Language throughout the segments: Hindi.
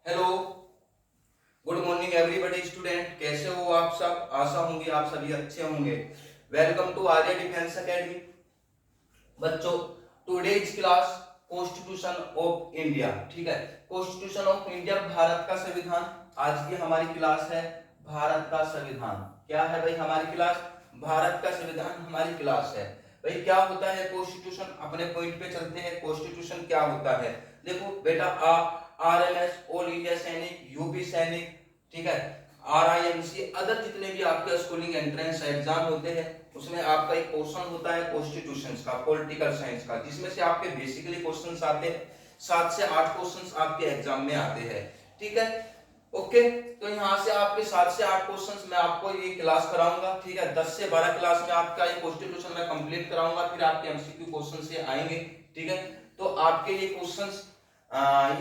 Hello, good morning everybody student. कैसे हो आप सब? आशा होंगी आप सभी अच्छे होंगे। Welcome to Arya defence academy. बच्चों, today's class constitution of India. ठीक है, कॉन्स्टिट्यूशन ऑफ इंडिया, भारत का संविधान। आज की हमारी क्लास है भारत का संविधान। क्या है भाई हमारी क्लास? भारत का संविधान हमारी क्लास है। भाई क्या होता है कॉन्स्टिट्यूशन? अपने पॉइंट पे चलते हैं। कॉन्स्टिट्यूशन क्या होता है? देखो बेटा, आप आरएमएस, ऑल इंडिया सैनिक, यूपी सैनिक, ठीक है, आरआईएमसी, अदर जितने भी आपके स्कूलिंग एंट्रेंस एग्जाम होते हैं उसमें आपका एक क्वेश्चन होता है कॉन्स्टिट्यूशन का, पॉलिटिकल साइंस का, जिसमें से आपके बेसिकली क्वेश्चंस आते हैं। 7 से 8 क्वेश्चंस आपके एग्जाम में आते हैं। ठीक है, ओके। तो यहाँ से आपके 7 से 8 क्वेश्चंस मैं आपको ये क्लास कराऊंगा। ठीक है, 10 से 12 क्लास में आपका ये कॉन्स्टिट्यूशन मैं कंप्लीट कराऊंगा। फिर आपके एमसीक्यू क्वेश्चन से आएंगे। ठीक है, तो आपके ये क्वेश्चंस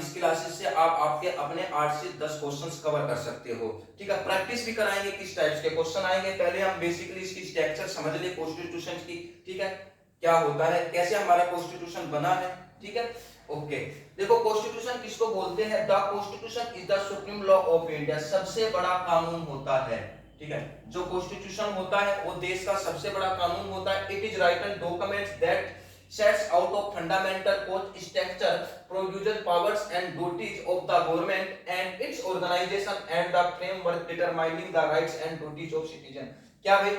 इस क्लासेस से आप आपके अपने 8 से 10 क्वेश्चंस कवर कर सकते हो। ठीक है, प्रैक्टिस भी कराएंगे किस टाइप्स के क्वेश्चन आएंगे। पहले हम बेसिकली इसकी स्ट्रक्चर समझ ले कॉन्स्टिट्यूशन की। ठीक है, क्या होता है, कैसे हमारा कॉन्स्टिट्यूशन बना है। ठीक है, ओके। देखो, कॉन्स्टिट्यूशन किसको बोलते हैं? The constitution is the supreme law of India. सबसे बड़ा कानून होता है। ठीक है, जो कॉन्स्टिट्यूशन होता है वो देश का सबसे बड़ा कानून होता है। It is written documents that sets out of fundamental court structure, procedure, powers and duties of the government and its organization and the framework determining the rights and duties of citizen। क्या भाई,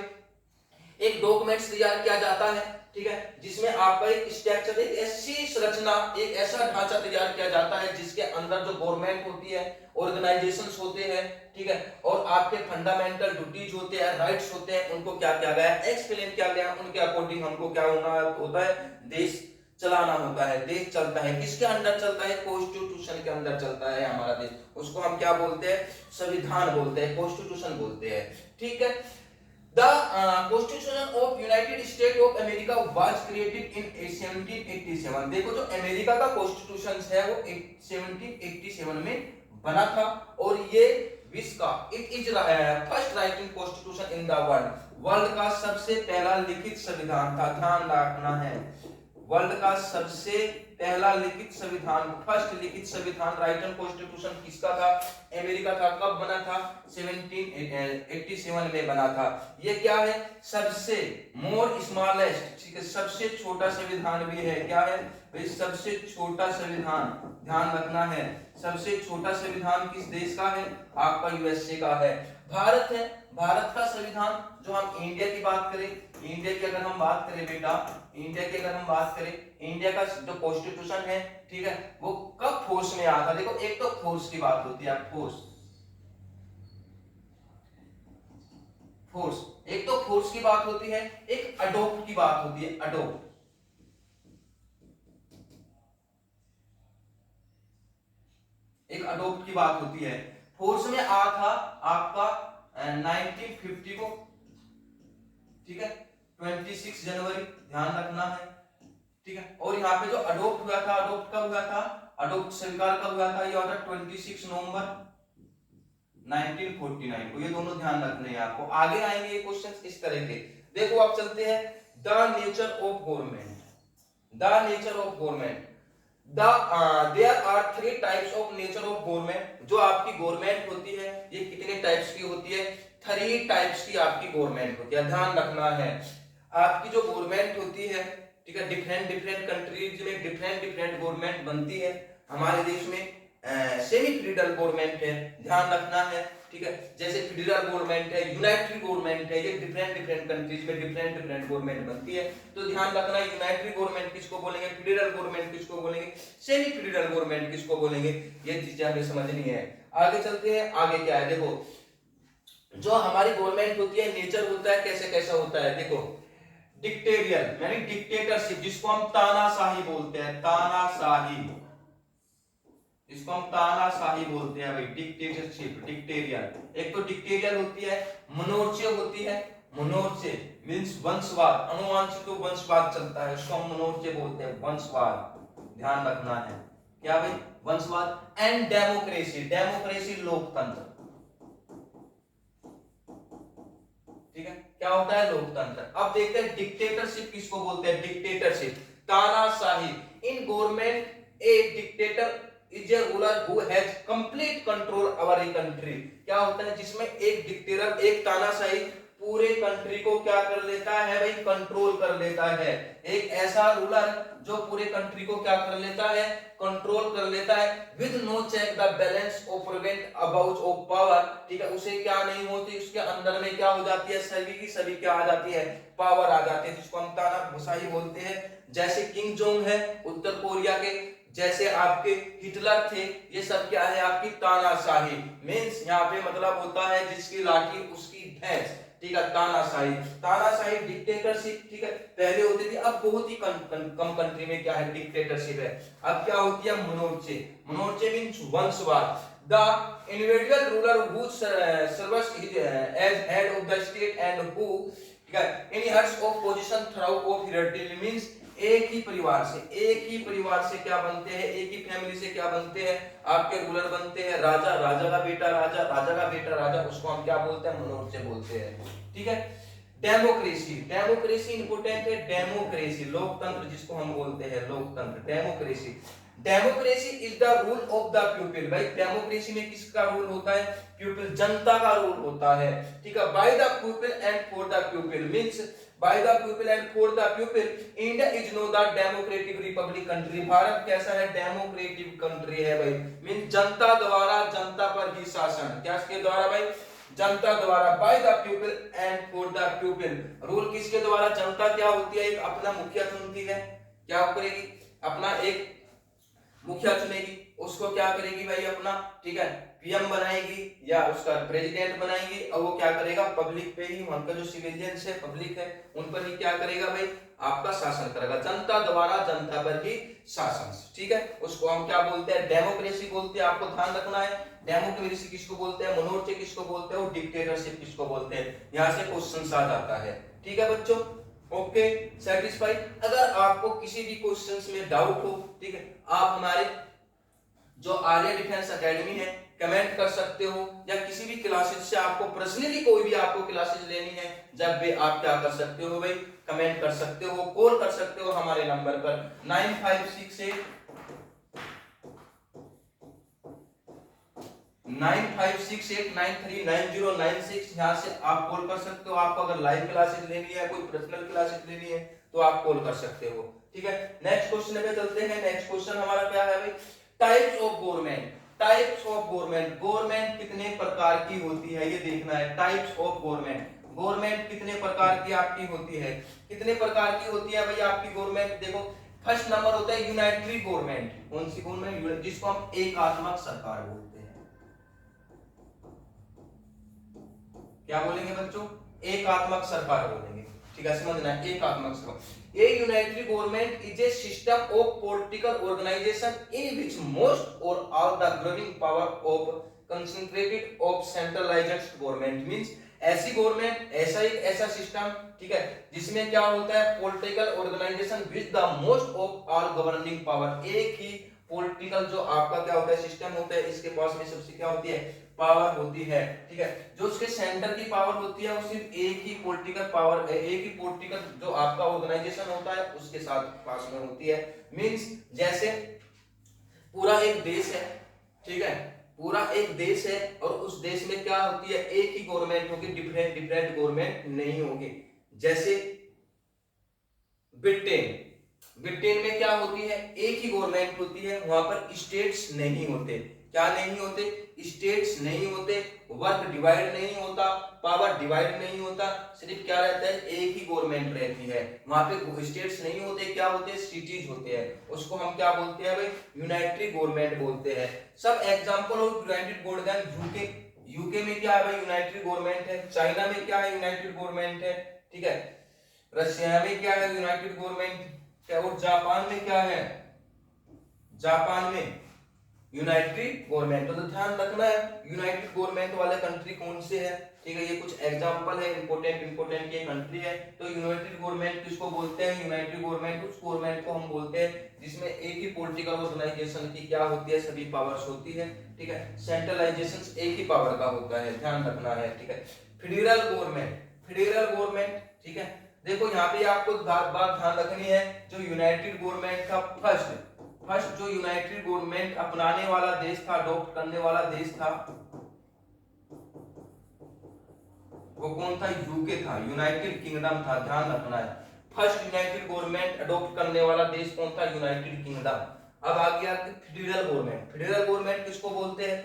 एक डॉक्यूमेंट्स तैयार किया जाता है। ठीक है, जिसमें आपका एक स्ट्रक्चर, एक ऐसी संरचना, एक ऐसा ढांचा तैयार किया जाता है जिसके अंदर जो गवर्नमेंट होती है, ऑर्गेनाइजेशंस होते हैं, ठीक है, और आपके फंडामेंटल ड्यूटीज होते हैं, राइट्स होते हैं, उनको क्या किया गया है, एक्सप्लेन किया गया। उनके अकॉर्डिंग हमको क्या होता है, देश चलाना होता है। देश चलता है किसके अंदर चलता है? कॉन्स्टिट्यूशन के अंदर चलता है हमारा देश। उसको हम क्या बोलते हैं? संविधान बोलते हैं, कॉन्स्टिट्यूशन बोलते हैं। ठीक है, The Constitution of United States of America was created in 1787। देखो, जो अमेरिका का कॉन्स्टिट्यूशन है वो 1787 में बना था और ये विश्व का it is first writing constitution in the world. World का सबसे पहला लिखित संविधान था। ध्यान रखना है, वर्ल्ड का सबसे पहला लिखित संविधान, फर्स्ट लिखित संविधान, राइटन कॉन्स्टिट्यूशन किसका था? अमेरिका का। कब बना था? 1787 में बना था। ये क्या है? सबसे मोर स्मॉलेस्ट, ठीक है, सबसे छोटा संविधान भी है। क्या है भाई? सबसे छोटा संविधान। ध्यान रखना है, सबसे छोटा संविधान किस देश का है? आपका यूएसए का है। भारत है, भारत का संविधान, जो हम इंडिया की बात करें, इंडिया की अगर हम बात करें बेटा, इंडिया की अगर हम बात करें, इंडिया का जो कॉन्स्टिट्यूशन है, ठीक है, वो कब फोर्स में आया था? देखो, एक तो फोर्स की बात होती है, फोर्स, फोर्स, एक तो फोर्स की बात होती है, एक अडोप्ट की बात होती है। अडोप्ट, एक अडोप्ट की बात होती है। फोर्स में आया था आपका 1950 को। ठीक है, 26 जनवरी, ध्यान रखना है। ठीक है, और यहाँ पे जो अडोप्ट हुआ था, अडोप्ट कब हुआ था? अडोप्ट स्वीकार कब हुआ था? ये हुआ था 26 नवंबर 1949 को। ये दोनों ध्यान रखने हैं आपको। आगे आएंगे ये क्वेश्चंस इस तरह के। देखो, आप चलते हैं the nature of government. The nature of government, there are 3 types of nature of government. जो आपकी गवर्नमेंट होती है ये कितने टाइप्स की होती है? 3 टाइप्स की आपकी गवर्नमेंट होती है। ध्यान रखना है, आपकी जो गवर्नमेंट होती है, ठीक है, डिफरेंट डिफरेंट कंट्रीज में डिफरेंट डिफरेंट गवर्नमेंट बनती है। हमारे देश में सेमी फेडरल गवर्नमेंट है, ध्यान रखना है। ठीक है, जैसे फेडरल गवर्नमेंट है, यूनाइटेड गवर्नमेंट है, ये डिफरेंट डिफरेंट कंट्रीज में डिफरेंट डिफरेंट गवर्नमेंट बनती है। तो ध्यान रखना, यूनाइटेड गवर्नमेंट किसको बोलेंगे, फेडरल गवर्नमेंट किसको बोलेंगे, सेमी फेडरल गवर्नमेंट किसको बोलेंगे, ये चीजें हमें समझनी है। आगे चलते हैं, आगे क्या है, देखो, जो हमारी गवर्नमेंट होती है, नेचर होता है कैसे कैसा होता है। देखो, डिक्टेरियल यानी डिक्टेटरशिप, जिसको हम तानाशाही बोलते हैं, तानाशाही, इसको हम तानाशाही बोलते हैं भाई, डिक्टेटरशिप, डिक्टेरियल। एक तो डिक्टेरियल होती है, मोनोर्चे होती है। मोनोर्चे मींस वंशवाद, अनुवांशिक वंशवाद चलता है, उसको हम मोनोर्चे बोलते हैं, वंशवाद। ध्यान रखना है, क्या भाई? वंशवाद। एंड डेमोक्रेसी, डेमोक्रेसी लोकतंत्र। ठीक है, क्या होता है? लोकतंत्र। अब देखते हैं डिक्टेटरशिप किसको बोलते हैं। डिक्टेटरशिप, तानाशाही। In government A dictator is a ruler who has complete control over a country. क्या होता है जिसमें एक डिक्टेटर, एक तानाशाही पूरे कंट्री को क्या कर लेता है भाई, कंट्रोल कर लेता है। एक ऐसा रूलर जो पूरे कंट्री को क्या कर लेता है, कंट्रोल कर लेता है, with no check the balance और प्रिवेंट अबाउट ऑफ पावर। ठीक है, उसे क्या नहीं होती, उसके अंदर में क्या हो जाती है, सभी की सभी क्या आ जाती है, पावर आ जाती है, जिसको हम तानाशाही बोलते हैं। जैसे किंग जोंग है उत्तर कोरिया के, जैसे आपके हिटलर थे, ये सब क्या है, आपकी तानाशाही। मींस यहाँ पे मतलब होता है जिसकी लाठी उसकी भैंस। ठीक है, तानाशाही, तानाशाही डिक्टेटरशिप। ठीक है, पहले होती थी, अब बहुत ही कम कंट्री में क्या है, डिक्टेटरशिप है। अब क्या होती है, मोनोर्चे। मोनोर्चे मींस वंशवाद। The individual ruler who serves as head of the state and who, ठीक है, inherits of position through of heredity. Means एक ही परिवार से क्या बनते हैं, एक ही फैमिली से क्या बनते हैं, आपके रूलर बनते हैं, राजा, राजा का बेटा राजा, राजा का बेटा राजा, उसको हम क्या बोलते हैं, मोनोर्चे बोलते हैं। ठीक है, डेमोक्रेसी, डेमोक्रेसी इंपोर्टेंट है। डेमोक्रेसी लोकतंत्र जिसको हम बोलते हैं, लोकतंत्र, democracy. Democracy is the rule of the people. भाई डेमोक्रेसी में किसका रूल होता है, पीपल, जनता का रूल होता है। ठीक है, by the people and for the people. Means by the people and for the people. India is know the democratic Republic country. Bharat कैसा है, डेमोक्रेटिक कंट्री है भाई। मींस जनता द्वारा, जनता पर ही शासन। क्या इसके द्वारा भाई, जनता द्वारा। By the people and for the people. Rule किसके द्वारा, जनता क्या होती है, एक अपना मुखिया चुनती है, क्या करेगी, अपना एक मुखिया चुनेगी, उसको क्या करेगी भाई, अपना, ठीक है, पीएम बनाएगी या उसका प्रेसिडेंट बनाएगी, और वो क्या करेगा, पब्लिक पे ही, वहां का जो सिविलियंस है, पब्लिक है, उन पर ही क्या करेगा भाई, आपका शासन करेगा। जनता द्वारा, जनता पर ही शासन। ठीक है, उसको हम क्या बोलते हैं, डेमोक्रेसी बोलते हैं। आपको ध्यान रखना है, डेमोक्रेसी किसको बोलते हैं, मोनोर्चे किसको बोलते हैं, और डिक्टेटरशिप किसको बोलते हैं। यहाँ से क्वेश्चन आ जाता है। ठीक है बच्चों, ओके, सेटिस्फाइड। अगर आपको किसी भी क्वेश्चंस में डाउट हो, ठीक है, आप हमारे जो आर्या डिफेंस एकेडमी है कमेंट कर सकते हो, या किसी भी क्लासेस से आपको पर्सनली कोई भी आपको क्लासेस लेनी है, जब भी आप क्या कर सकते हो भाई, कमेंट कर सकते हो, कॉल कर सकते हो हमारे नंबर पर 9568939096। यहाँ से आप कॉल कर सकते हो। आपको अगर लाइव क्लासेस लेनी है, कोई पर्सनल क्लासेस लेनी है, तो आप कॉल कर सकते हो। ठीक है, नेक्स्ट क्वेश्चन पे चलते हैं। नेक्स्ट क्वेश्चन हमारा क्या है भाई, types of government. Types of government, government कितने प्रकार की होती है, ये देखना है। टाइप्स ऑफ गवर्नमेंट, गवर्नमेंट कितने प्रकार की आपकी होती है, कितने प्रकार की होती है भाई आपकी गवर्नमेंट। देखो, फर्स्ट नंबर होता है यूनाइटरी गवर्नमेंट। कौन सी गवर्नमेंट, जिसको हम एकात्मक सरकार बोलते हैं। क्या बोलेंगे बच्चों, एकात्मक सरकार बोलेंगे। ठीक है, समझना है, एकात्मक सरकार। A unitary government is a system of political organization in which most or all the governing power of concentrated of centralized government। means ऐसी गवर्नमेंट, ऐसा सिस्टम, ठीक है, जिसमें क्या होता है, political organisation with the most of all governing power. एक ही पॉलिटिकल जो आपका क्या होता है, सिस्टम होता है, इसके पास में सबसे क्या होती है, पावर होती है। ठीक है, जो उसके सेंटर की पावर होती है, वो सिर्फ एक ही पॉलिटिकल पावर, एक ही पॉलिटिकल जो आपका ऑर्गेनाइजेशन होता है उसके साथ पास में होती है। मींस जैसे पूरा एक देश है, ठीक है, पूरा एक देश है, और उस देश में क्या होती है, एक ही गवर्नमेंट होगी, डिफरेंट डिफरेंट गवर्नमेंट नहीं होगी। जैसे ब्रिटेन, ब्रिटेन में क्या होती है, एक ही गवर्नमेंट होती है, वहां पर स्टेट्स नहीं होते। क्या नहीं होते, स्टेट्स नहीं होते, वर्क डिवाइड नहीं होता, पावर डिवाइड नहीं होता, सिर्फ क्या रहता है, एक ही गवर्नमेंट रहती है। वहां पे स्टेट्स नहीं होते, क्या होते हैं, सिटीज होते हैं। उसको हम क्या बोलते हैं भाई, यूनाइटरी गवर्नमेंट बोलते हैं। सब example of United government, UK, UK में क्या है भाई, यूनाइटरी गवर्नमेंट है। चाइना में क्या है, यूनाइटेड गवर्नमेंट है। ठीक है, रशिया में क्या है, यूनाइटेड गवर्नमेंट। और जापान में क्या है, जापान में यूनाइटरी गवर्नमेंट। तो ध्यान रखना है यूनाइटेड गवर्नमेंट वाले कंट्री कौन से है। ठीक है, ये कुछ एग्जांपल है, इंपोर्टेंट ये कंट्री है। तो यूनाइटेड गवर्नमेंट किसको बोलते हैं, यूनाइटेड गवर्नमेंट उस गवर्नमेंट को हम बोलते हैं जिसमें एक ही पॉलिटिकल ऑर्गेनाइजेशन की क्या होती है, सभी पावर्स होती है। ठीक है, सेंट्रलाइजेशन एक ही पावर का होता है, ध्यान रखना है। ठीक है, फेडरल गवर्नमेंट, फेडरल गवर्नमेंट, ठीक है, देखो यहाँ पे आपको बात ध्यान रखनी है, जो यूनाइटेड गवर्नमेंट का फर्स्ट फर्स्ट जो यूनाइटेड गवर्नमेंट अपनाने वाला देश था, अडॉप्ट करने वाला देश था, वो कौन था? यूके था, यूनाइटेड किंगडम था, ध्यान रखना है। फर्स्ट यूनाइटेड गवर्नमेंट अडॉप्ट करने वाला देश कौन था? United kingdom. अब आ गया फेडरल गवर्नमेंट। फेडरल गवर्नमेंट किसको बोलते हैं?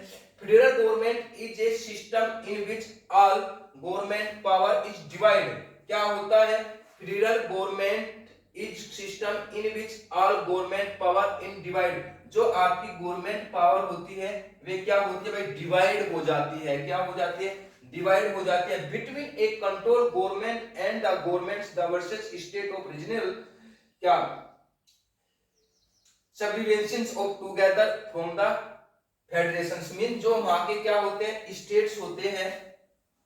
Federal government is a system in which all government power is divided. क्या होता है? Federal government is system in which all government power in divide. जो आपकी गवर्नमेंट पावर होती है वे क्या होती है भाई? डिवाइड हो जाती है। क्या हो जाती है? डिवाइड हो जाती है between a control government and the governments the versus state of regional क्या subdivisions of together from the federations. Mean जो वहां के क्या होते हैं? स्टेट्स होते हैं।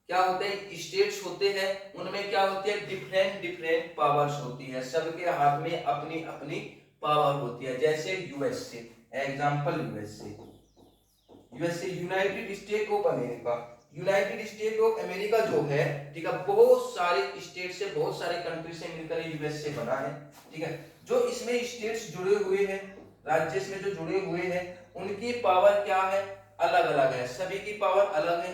क्या होते हैं? स्टेट्स होते हैं। उनमें क्या होती है? डिफरेंट डिफरेंट पावर्स होती है। सबके हाथ में अपनी अपनी पावर होती है। जैसे USA, example USA, USA United state of America. United state of America जो है, ठीक है, बहुत सारे स्टेट से, बहुत सारे कंट्री से मिलकर यूएसए बना है। ठीक है, जो इसमें स्टेट्स जुड़े हुए हैं, राज्य इसमें जो जुड़े हुए हैं, उनकी पावर क्या है? अलग अलग है। सभी की पावर अलग है,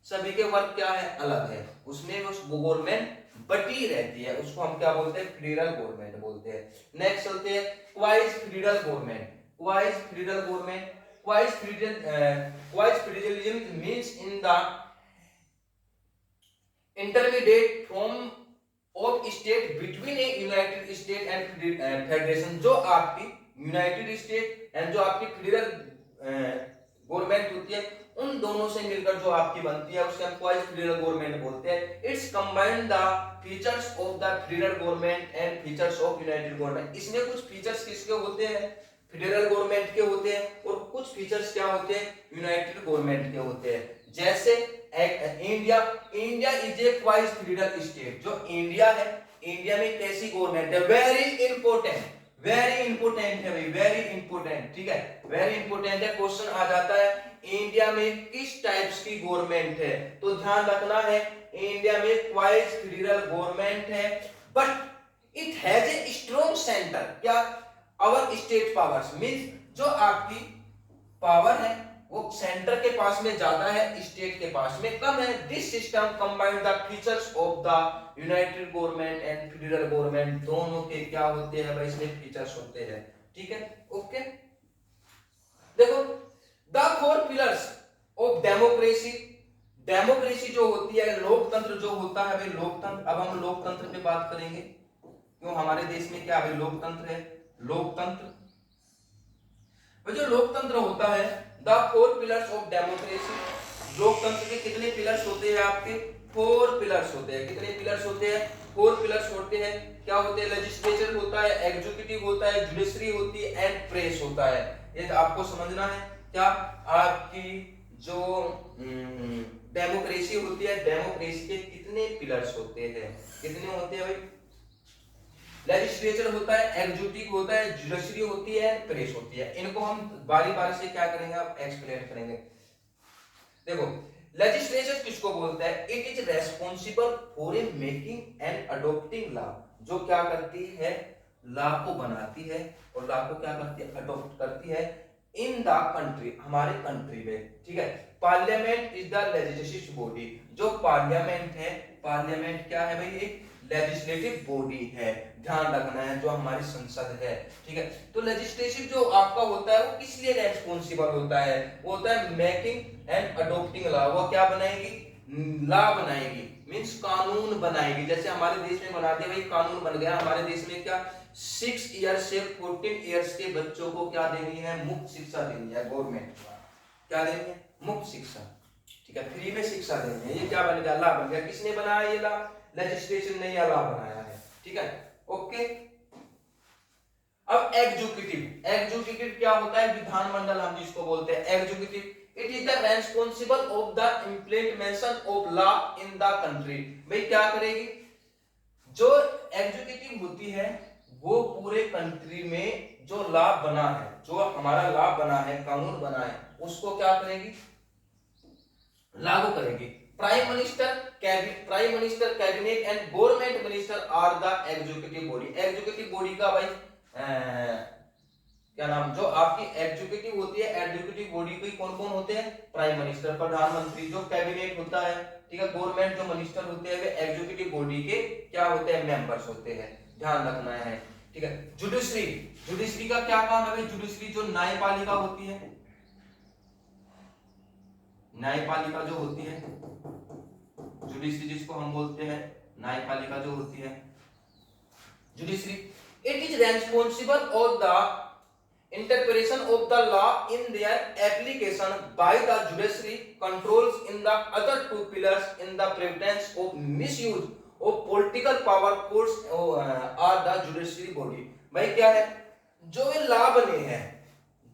सभी के वर्क क्या है? अलग है। उसमें उस गवर्नमेंट बटी रहती है, उसको हम क्या बोलते हैं? फेडरल गवर्नमेंट बोलते हैं। नेक्स्ट चलते हैं quasi federal government. Quasi federal government, quasi federalism means in the intermediate form of state between a united state and federation. जो आपकी यूनाइटेड स्टेट एंड जो आपकी फेडरल गवर्नमेंट होती है, उन दोनों से मिलकर जो आपकी बनती है, उससे हम क्वाइस फेडरल गवर्नमेंट बोलते हैं। It's combine the features of the federal government and features of United government. इसमें कुछ फीचर्स किसके होते हैं? फेडरल गवर्नमेंट के होते हैं, और कुछ फीचर्स क्या होते हैं? यूनाइटेड गवर्नमेंट के होते हैं। जैसे India, India is a quasi federal state. जो इंडिया है, इंडिया में कैसी गवर्नमेंट है? वेरी इंपोर्टेंट, वेरी इंपोर्टेंट है भाई, वेरी इंपोर्टेंट। ठीक है, वेरी इंपोर्टेंट है। क्वेश्चन आ जाता है इंडिया में किस टाइप्स की गवर्नमेंट है? तो ध्यान रखना है, इंडिया में क्वाइस फेडरल गवर्नमेंट है, but it has a strong centre. क्या? आवर स्टेट पावर्स मींस जो आपकी पावर है वो सेंटर के पास में ज्यादा है, स्टेट के पास में कम है। This system combine the features of the United government and federal government. दोनों के क्या होते हैं भाई? इसमें फीचर्स होते हैं। ठीक है, ओके। देखो, the four pillars of democracy. Democracy जो होती है, लोकतंत्र जो होता है भाई, लोकतंत्र। अब हम लोकतंत्र पे बात करेंगे, क्यों हमारे देश में क्या भाई? लोकतंत्र है। लोकतंत्र, जो लोकतंत्र होता है, the four pillars of democracy. लोकतंत्र के कितने पिलर्स होते हैं? आपके 4 पिलर्स होते हैं। कितने पिलर्स होते हैं? 4 पिलर्स होते हैं। क्या होते हैं? लेजिस्लेचर होता है, एग्जीक्यूटिव होता है, जुडिशरी होती है एंड प्रेस होता है। ये आपको समझना है। क्या? आपकी जो डेमोक्रेसी होती है, डेमोक्रेसी के कितने पिलर्स होते हैं? कितने होते हैं भाई? लेजिस्लेचर होता है, एग्जीक्यूटिव होता है, जुडिशरी होती है, प्रेस होती है। इनको हम बारी बारी से क्या करेंगे? आप एक्सप्लेन करेंगे। देखो, लेजिस्लेचर किसको बोलते हैं? It is responsible for a making and adopting law. जो क्या करती है? लॉ को बनाती है, और लॉ को क्या करती है? अडॉप्ट करती है इन द कंट्री, हमारे कंट्री में। ठीक है, parliament is the legislative body. जो पार्लियामेंट है, पार्लियामेंट क्या है भाई? एक लेजिस्लेटिव बॉडी है, ध्यान रखना है, जो हमारी संसद है। ठीक है, तो लेजिस्लेटिव जो आपका होता है वो किस लिए रेस्पॉन्सिबल होता है? वो होता है मेकिंग एंड अडॉप्टिंग लॉ। वो क्या बनाएगी? लॉ बनाएगी, मींस कानून बनाएगी। जैसे हमारे देश में बना दिया भाई, कानून बन गया हमारे देश में। क्या? 6 ईयर्स से 14 ईयर्स के बच्चों को क्या देनी है? मुफ्त शिक्षा देनी है गवर्नमेंट। क्या देनी है? मुफ्त शिक्षा। ठीक है, फ्री में शिक्षा देनी है। ये क्या बन गया? लॉ बन गया। किसने बनाया ये लॉ? लेजिस्लेशन ने यह लॉ बनाया है। ठीक है, ओके। अब एग्जीक्यूटिव, एग्जीक्यूटिव क्या होता है? विधानमंडल हम जिसको बोलते हैं, executive. It is the responsible of the implementation of law in the country. भाई क्या करेगी? जो एग्जीक्यूटिव होती है वो पूरे कंट्री में जो लॉ बना है, जो हमारा लॉ बना है, कानून बना है, उसको क्या करेगी? लागू करेगी। Prime minister, cabinet and government minister are the executive body. Executive body का भाई क्या नाम, जो आपकी एग्जीक्यूटिव होती है, एग्जीक्यूटिव बॉडी की कौन कौन होते हैं, प्राइम मिनिस्टर, प्रधानमंत्री, जो कैबिनेट होता है, ठीक है, गवर्नमेंट जो मिनिस्टर होते हैं वे एग्जीक्यूटिव बॉडी के क्या होते हैं, मेंबर्स होते हैं, ध्यान रखना है, ठीक है। जुडिशरी, जुडिशरी का क्या काम है भाई, जुडिशरी जो न्यायपालिका होती है, न्यायपालिका जो होती है, जुडिशरी जिसको हम बोलते हैं न्यायपालिका जो होती है judiciary, it is responsible of the interpretation of the law in their application by the judiciary, controls in the other two pillars in the prevention of misuse of political power, courts are the judiciary body। भाई क्या है, जो ये लॉ बने हैं,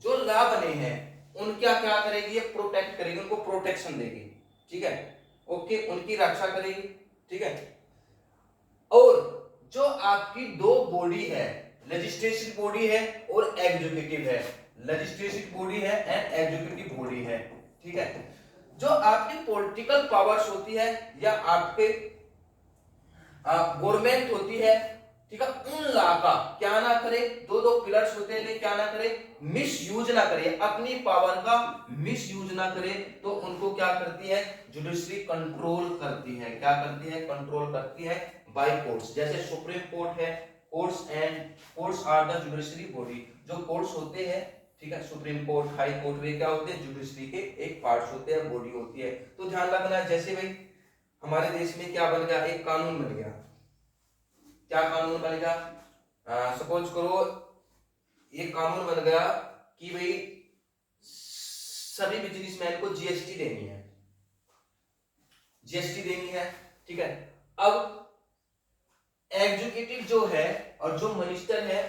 जो लॉ बने हैं उनका क्या करेगी, ये प्रोटेक्ट करेगी, उनको प्रोटेक्शन देगी, ठीक है, ओके, उनकी रक्षा करेगी, ठीक है। और जो आपकी दो बॉडी है, लेजिस्लेटिव बॉडी है और एग्जीक्यूटिव है, लेजिस्लेटिव बॉडी है एंड एग्जीक्यूटिव बॉडी है, ठीक है। जो आपकी पॉलिटिकल पावर्स होती है या आपके गवर्नमेंट होती है, ठीक है, उन लॉ का क्या ना करे, दो दो पिलर्स होते हैं, क्या ना करे, मिस यूज ना करे, अपनी पावर का मिस यूज ना करे, तो उनको क्या करती है, जुडिशरी कंट्रोल करती है, क्या करती है, कंट्रोल करती है बाय कोर्ट्स। जैसे सुप्रीम कोर्ट है, courts and courts are the judiciary body, जो कोर्ट्स होते हैं, ठीक है, सुप्रीम कोर्ट, हाई कोर्ट, वे क्या होते हैं, जुडिशरी के एक पार्ट्स होते हैं, बॉडी होती है। तो ध्यान रखना, जैसे भाई हमारे देश में क्या बन गया, एक कानून बन गया, क्या कानून बन गया, सपोज करो ये कानून बन गया कि भाई सभी बिजनेसमैन को जीएसटी देनी है, जीएसटी देनी है, ठीक है। अब एग्जीक्यूटिव जो है और जो मिनिस्टर है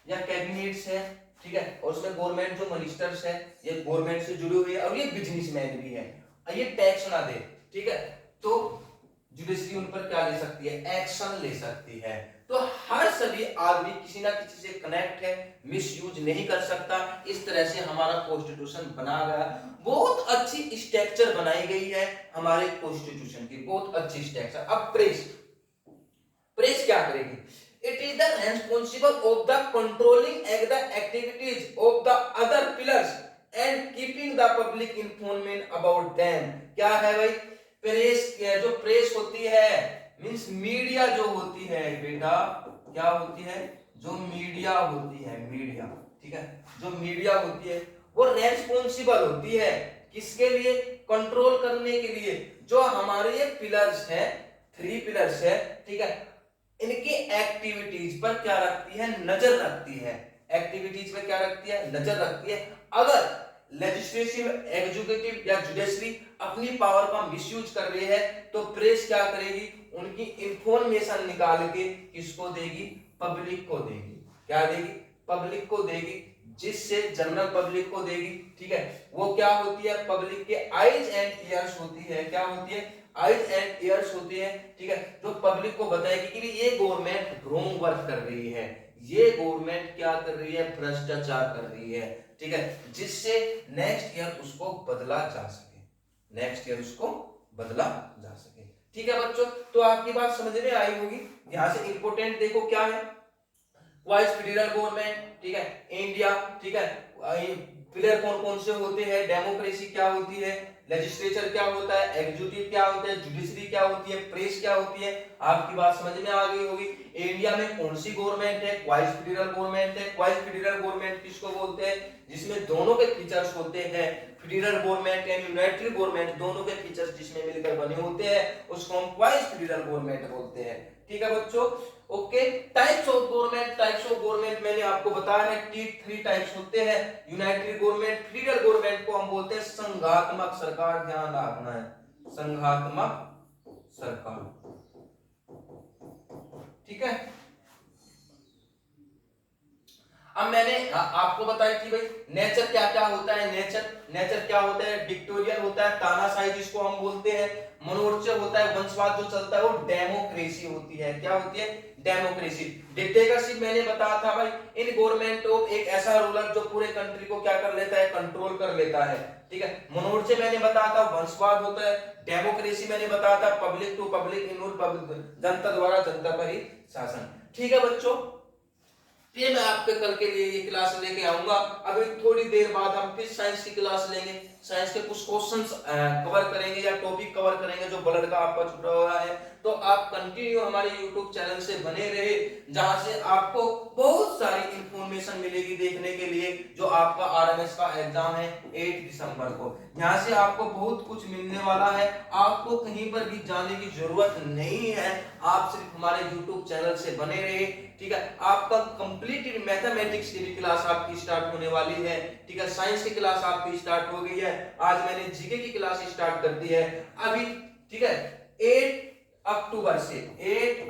या कैबिनेट्स है, ठीक है, और उसमें गवर्नमेंट जो मिनिस्टर्स है ये गवर्नमेंट से जुड़े हुए हैं और ये बिजनेसमैन भी है, ये टैक्स ना दे, ठीक है, तो जुडिशरी उन पर क्या ले सकती है, एक्शन ले सकती है। तो हर सभी आदमी किसी ना किसी से कनेक्ट है, मिसयूज नहीं कर सकता। इस तरह से हमारा कॉन्स्टिट्यूशन बना गया, बहुत अच्छी स्ट्रक्चर बनाई गई है हमारे कॉन्स्टिट्यूशन की, बहुत अच्छी स्ट्रक्चर। अब प्रेस, प्रेस क्या करेगी, it is the responsible of the controlling the activities of the other pillars and keeping the public information about them. क्या है भाई, प्रेस, जो प्रेस होती है मींस मीडिया जो होती है बेटा, क्या होती है, जो मीडिया होती है, मीडिया, ठीक है, जो मीडिया होती है वो रेस्पॉन्सिबल होती है किसके लिए, कंट्रोल करने के लिए। जो हमारे ये पिलर्स है, 3 पिलर्स है, ठीक है, इनकी एक्टिविटीज पर क्या रखती है, नजर रखती है, एक्टिविटीज पर क्या रखती है, नजर रखती है। अगर लेजिस्लेटिव, एग्जीक्यूटिव या जुडिशरी अपनी पावर का मिसयूज कर रही है तो प्रेस क्या करेगी, उनकी इंफॉर्मेशन निकाल के किसको देगी, पब्लिक को देगी, क्या देगी, पब्लिक को देगी, जिससे जनरल पब्लिक को देगी, ठीक है। वो क्या होती है, पब्लिक के आईज एंड ईयर्स होती है, क्या होती है, आईज एंड ईयर्स होती है, ठीक है, जो पब्लिक को बताएगी कि ये गवर्नमेंट रॉन्ग वर्क कर रही है, ये गवर्नमेंट क्या कर रही है, भ्रष्टाचार कर रही है, ठीक है, जिससे नेक्स्ट ईयर उसको बदला जा सके, नेक्स्ट ईयर उसको बदला जा सके, ठीक है बच्चों। तो आपकी बात समझ में आई होगी। यहां से इंपोर्टेंट देखो क्या है, वाइस फेडरल गवर्नमेंट, ठीक है, इंडिया, ठीक है, पिलर कौन कौन से होते हैं, डेमोक्रेसी क्या होती है, लेजिस्लेचर क्या होता है, एग्जीक्यूटिव क्या होता है, जुडिशरी क्या होती है, प्रेस क्या होती है, आपकी बात समझ में आ गई होगी। इंडिया में कौन सी गवर्नमेंट है, वाइस फेडरल गवर्नमेंट है। वाइस फेडरल गवर्नमेंट किसको बोलते हैं, जिसमें दोनों के फीचर्स होते हैं, federal government and United government दोनों के फीचर्स जिसमें मिलकर बने होते हैं उसको हम वाइस फेडरल गवर्नमेंट बोलते हैं, ठीक है बच्चों, okay. Types of government, types of government मैंने आपको बताया है, 3 टाइप्स होते हैं। यूनाइटेड गवर्नमेंट, फेडरल गवर्नमेंट को हम बोलते हैं संघात्मक सरकार, ध्यान रखना है, संघात्मक सरकार, ठीक है। अब मैंने आपको बताया कि भाई नेचर क्या क्या होता है, नेचर क्या होता है, डिक्टेटोरियल होता है, तानाशाही जिसको हम बोलते हैं, मनोरचक होता है, वंशवाद जो चलता है, वो डेमोक्रेसी होती है, क्या होती है, डेमोक्रेसी। डिक्टेटरशिप मैंने बताया था भाई, इन गवर्नमेंट ऑफ एक ऐसा रूलर जो पूरे कंट्री को क्या कर लेता है, कंट्रोल कर लेता है, ठीक है। मनोरचक मैंने बताया था, वंशवाद होता है। डेमोक्रेसी मैंने बताया था, पब्लिक टू पब्लिक, जनता द्वारा जनता पर ही शासन, ठीक है बच्चों। फिर मैं आपके कल के लिए ये क्लास लेके आऊंगा। अभी थोड़ी देर बाद हम फिर साइंस की क्लास लेंगे, साइंस के कुछ क्वेश्चंस कवर करेंगे या टॉपिक कवर करेंगे जो ब्लड का आपका छूटा हुआ है। तो आप कंटिन्यू हमारे यूट्यूब चैनल से बने रहे, जहां से आपको बहुत सारी इंफॉर्मेशन मिलेगी देखने के लिए। जो आपका आरएमएस का एग्जाम है 8 दिसंबर को, यहाँ से आपको बहुत कुछ मिलने वाला है। आपको कहीं पर भी जाने की जरूरत नहीं है, आप सिर्फ हमारे यूट्यूब चैनल से बने रहे, ठीक है। आपका कंप्लीट मैथमेटिक्स की भी क्लास आपकी स्टार्ट होने वाली है, ठीक है। साइंस की क्लास आपकी स्टार्ट हो गई है, आज मैंने जीके की क्लास स्टार्ट कर दी है अभी, ठीक है। 8 अक्टूबर से 10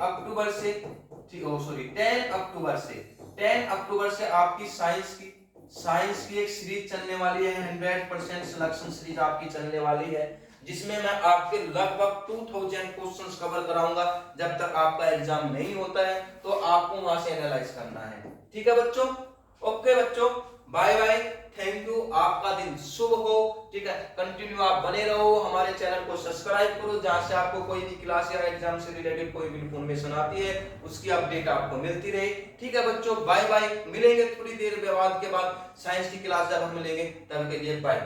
अक्टूबर से आपकी साइंस की एक सीरीज चलने वाली है, 100% सिलेक्शन सीरीज आपकी चलने वाली है, जिसमें मैं आपके लगभग 2000 क्वेश्चंस कवर कराऊंगा। जब तक आपका एग्जाम नहीं होता है तो आपको वहां से एनालाइज करना है, ठीक है बच्चों। ओके बच्चों, बाय बाय, थैंक यू, आपका दिन शुभ हो, ठीक है। कंटिन्यू आप बने रहो, हमारे चैनल को सब्सक्राइब करो, जहां से आपको कोई भी क्लास या एग्जाम से रिलेटेड कोई भी इंफॉर्मेशन आती है उसकी अपडेट आपको मिलती रहे, ठीक है बच्चों। बाय बाय, मिलेंगे थोड़ी देर बाद के बाद साइंस की क्लास जब हम मिलेंगे, तब के लिए बाय।